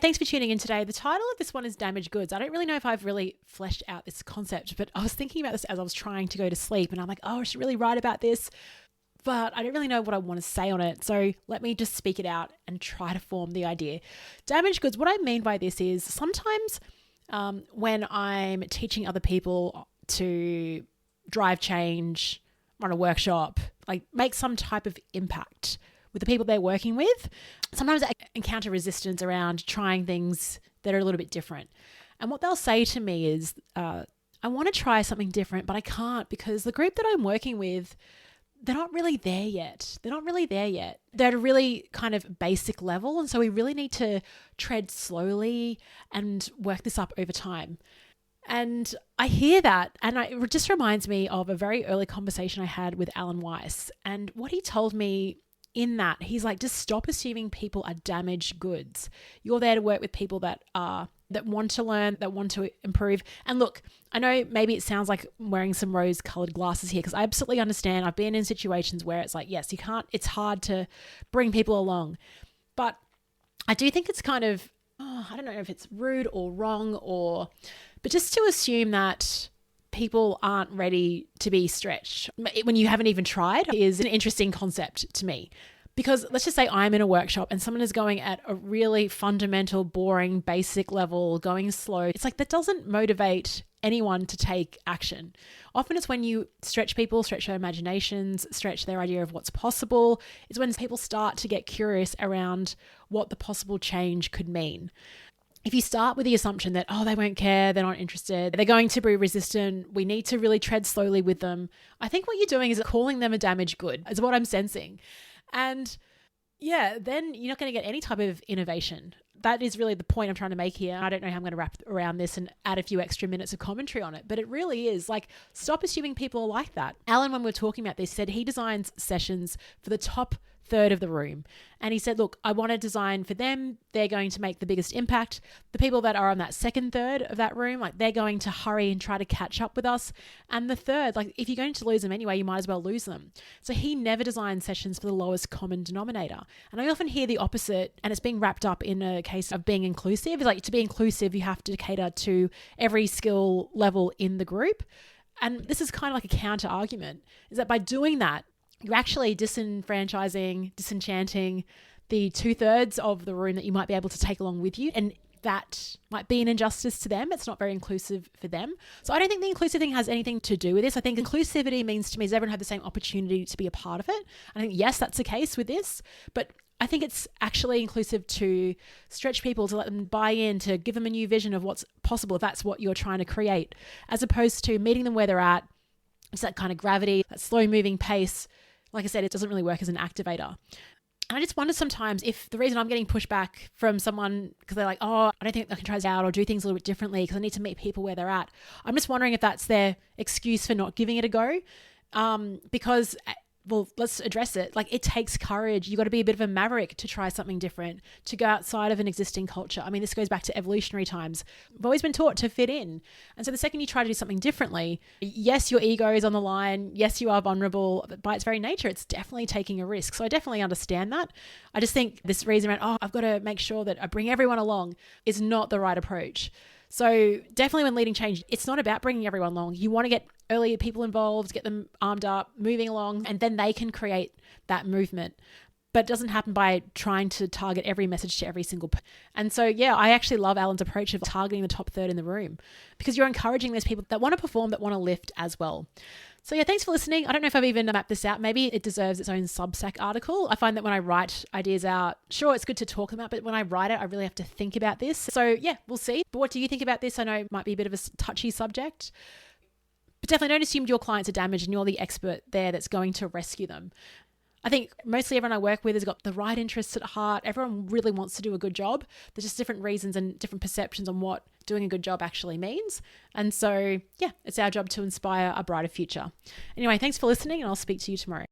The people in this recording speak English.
thanks for tuning in today. The title of this one is Damaged Goods. I don't really know if I've really fleshed out this concept, but I was thinking about this as I was trying to go to sleep, and I'm like, oh, I should really write about this, but I don't really know what I want to say on it. So let me just speak it out and try to form the idea. Damaged goods, what I mean by this is sometimes when I'm teaching other people to drive change, run a workshop, like make some type of impact with the people they're working with, sometimes I encounter resistance around trying things that are a little bit different. And what they'll say to me is, I want to try something different, but I can't because the group that I'm working with, they're not really there yet. They're at a really kind of basic level. And so we really need to tread slowly and work this up over time. And I hear that, and it just reminds me of a very early conversation I had with Alan Weiss. And what he told me in that, he's like, just stop assuming people are damaged goods. You're there to work with people that want to learn, that want to improve. And look, I know maybe it sounds like I'm wearing some rose-colored glasses here, because I absolutely understand. I've been in situations where it's like, yes, you can't, it's hard to bring people along. But I do think it's kind of, I don't know if it's rude or wrong, but just to assume that people aren't ready to be stretched when you haven't even tried is an interesting concept to me. Because let's just say I'm in a workshop and someone is going at a really fundamental, boring, basic level, going slow. It's like that doesn't motivate anyone to take action. Often it's when you stretch people, stretch their imaginations, stretch their idea of what's possible, is when people start to get curious around what the possible change could mean. If you start with the assumption that, oh, they won't care, they're not interested, they're going to be resistant, we need to really tread slowly with them, I think what you're doing is calling them a damaged good, is what I'm sensing. And yeah, then you're not going to get any type of innovation. That is really the point I'm trying to make here. I don't know how I'm going to wrap around this and add a few extra minutes of commentary on it, but it really is like, stop assuming people are like that. Alan, when we were talking about this, said he designs sessions for the top third of the room. And he said, look, I want to design for them. They're going to make the biggest impact. The people that are on that second third of that room, like they're going to hurry and try to catch up with us. And the third, like if you're going to lose them anyway, you might as well lose them. So he never designed sessions for the lowest common denominator. And I often hear the opposite, and it's being wrapped up in a case of being inclusive. It's like, to be inclusive, you have to cater to every skill level in the group. And this is kind of like a counter argument, is that by doing that, you're actually disenchanting the 2/3 of the room that you might be able to take along with you. And that might be an injustice to them. It's not very inclusive for them. So I don't think the inclusive thing has anything to do with this. I think inclusivity means to me is everyone have the same opportunity to be a part of it. I think, yes, that's the case with this, but I think it's actually inclusive to stretch people, to let them buy in, to give them a new vision of what's possible if that's what you're trying to create, as opposed to meeting them where they're at. It's that kind of gravity, that slow moving pace. Like I said, it doesn't really work as an activator. And I just wonder sometimes if the reason I'm getting pushback from someone because they're like, oh, I don't think I can try this out or do things a little bit differently because I need to meet people where they're at. I'm just wondering if that's their excuse for not giving it a go. Because, well, let's address it. Like, it takes courage. You got to be a bit of a maverick to try something different, to go outside of an existing culture. I mean, this goes back to evolutionary times. We've always been taught to fit in. And so the second you try to do something differently, yes, your ego is on the line. Yes, you are vulnerable. But by its very nature, it's definitely taking a risk. So I definitely understand that. I just think this reason around, oh, I've got to make sure that I bring everyone along is not the right approach. So definitely when leading change, it's not about bringing everyone along. You want to get early people involved, get them armed up, moving along, and then they can create that movement. But it doesn't happen by trying to target every message to every single person. And so, yeah, I actually love Alan's approach of targeting the top third in the room, because you're encouraging those people that want to perform, that want to lift as well. So yeah, thanks for listening. I don't know if I've even mapped this out. Maybe it deserves its own Substack article. I find that when I write ideas out, sure, it's good to talk about, but when I write it, I really have to think about this. So yeah, we'll see. But what do you think about this? I know it might be a bit of a touchy subject, but definitely don't assume your clients are damaged and you're the expert there that's going to rescue them. I think mostly everyone I work with has got the right interests at heart. Everyone really wants to do a good job. There's just different reasons and different perceptions on what doing a good job actually means. And so, yeah, it's our job to inspire a brighter future. Anyway, thanks for listening, and I'll speak to you tomorrow.